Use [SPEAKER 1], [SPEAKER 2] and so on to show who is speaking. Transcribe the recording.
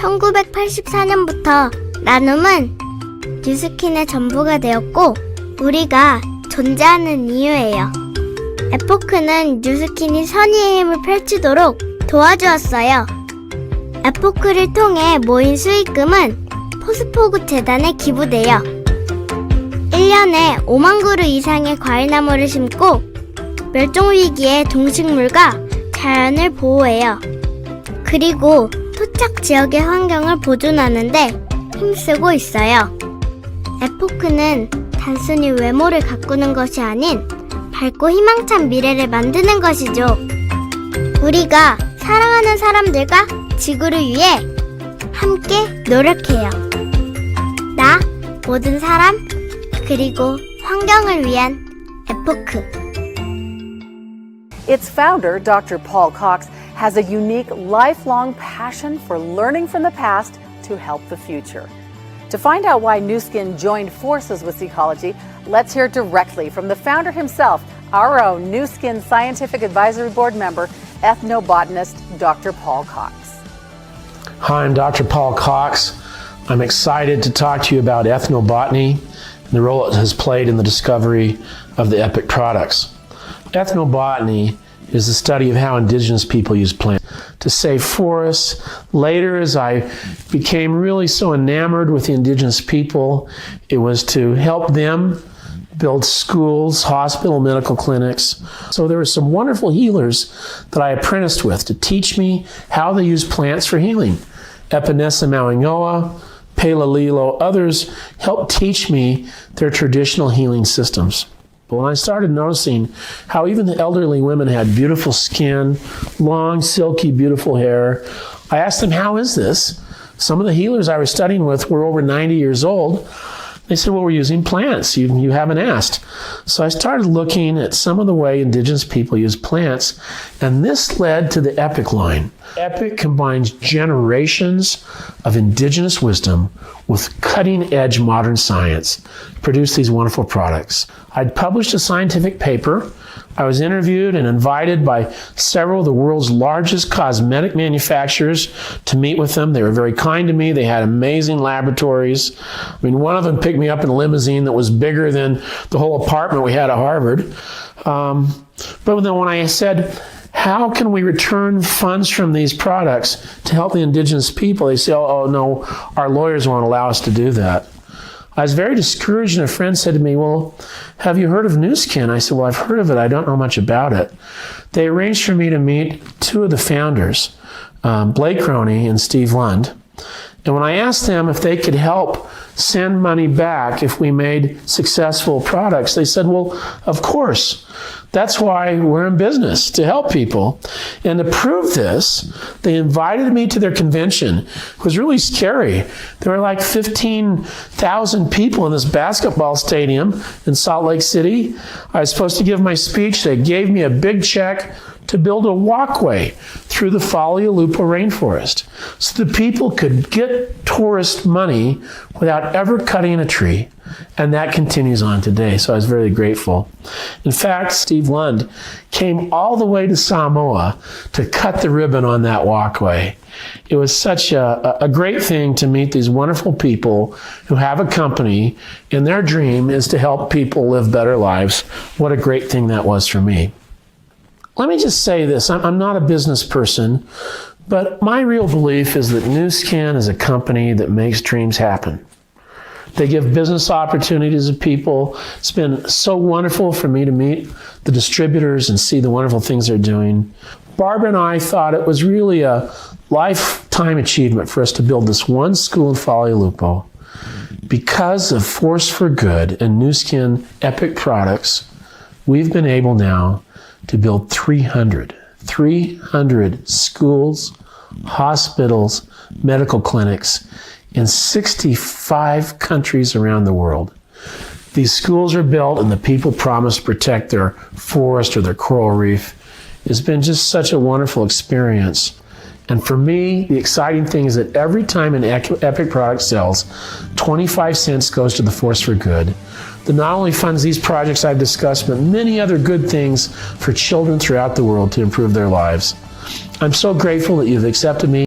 [SPEAKER 1] 1984년부터 나눔은 뉴스킨의 전부가 되었고 우리가 존재하는 이유예요. 에포크는 뉴스킨이 선의의 힘을 펼치도록 도와주었어요. 에포크를 통해 모인 수익금은 포스포구 재단에 기부돼요. 1년에 5만 그루 이상의 과일나무를 심고 멸종위기의 동식물과 자연을 보호해요. 그리고 토착 지역의 환경을 보존하는데 힘쓰고 있어요. 에포크는 단순히 외모를 가꾸는 것이 아닌 밝고 희망찬 미래를 만드는 것이죠. 우리가 사랑하는 사람들과 지구를 위해 함께 노력해요. 나, 모든 사람, 그리고 환경을 위한 에포크.
[SPEAKER 2] Its founder, Dr. Paul Cox, has a unique lifelong passion for learning from the past to help the future. To find out why Nu Skin joined forces with Seacology, let's hear directly from the founder himself, our own Nu Skin Scientific Advisory Board member, ethnobotanist Dr. Paul Cox.
[SPEAKER 3] Hi, I'm Dr. Paul Cox. I'm excited to talk to you about ethnobotany and the role it has played in the discovery of the EPIC products. Ethnobotany is the study of how indigenous people use plants to save forests. Later, as I became really so enamored with the indigenous people, it was to help them build schools, hospital, medical clinics. So there were some wonderful healers that I apprenticed with to teach me how they use plants for healing. Epinesa Mawingoa, Pelalilo, others helped teach me their traditional healing systems. But when I started noticing how even the elderly women had beautiful skin, long, silky, beautiful hair, I asked them, how is this? Some of the healers I was studying with were over 90 years old. They said, well, we're using plants. You haven't asked. So I started looking at some of the way indigenous people use plants, and this led to the EPIC line. EPIC combines generations of indigenous wisdom with cutting-edge modern science to produce these wonderful products. I'd published a scientific paper. I was interviewed and invited by several of the world's largest cosmetic manufacturers to meet with them. They were very kind to me. They had amazing laboratories. I mean, one of them picked me up in a limousine that was bigger than the whole apartment we had at Harvard. But then when I said, how can we return funds from these products to help the indigenous people? They say, oh no, our lawyers won't allow us to do that. I was very discouraged, and a friend said to me, well, have you heard of Nu Skin? I said, well, I've heard of it. I don't know much about it. They arranged for me to meet two of the founders, Blake Roney and Steve Lund. And when I asked them if they could help send money back if we made successful products, they said, well, of course. That's why we're in business, to help people. And to prove this, they invited me to their convention. It was really scary. There were like 15,000 people in this basketball stadium in Salt Lake City. I was supposed to give my speech. They gave me a big check to build a walkway through the Falealupo rainforest so the people could get tourist money without ever cutting a tree. And that continues on today, so I was very grateful. In fact, Steve Lund came all the way to Samoa to cut the ribbon on that walkway. It was such a great thing to meet these wonderful people who have a company, and their dream is to help people live better lives. What a great thing that was for me. Let me just say this, I'm not a business person, but my real belief is that Nu Skin is a company that makes dreams happen. They give business opportunities to people. It's been so wonderful for me to meet the distributors and see the wonderful things they're doing. Barbara and I thought it was really a lifetime achievement for us to build this one school in Falealupo. Because of Force for Good and Nu Skin EPIC products, we've been able now to build 300 schools, hospitals, medical clinics in 65 countries around the world. These schools are built and the people promise to protect their forest or their coral reef. It's been just such a wonderful experience. And for me, the exciting thing is that every time an EPIC product sells, 25 cents goes to the Force for Good that not only funds these projects I've discussed, but many other good things for children throughout the world to improve their lives. I'm so grateful that you've accepted me.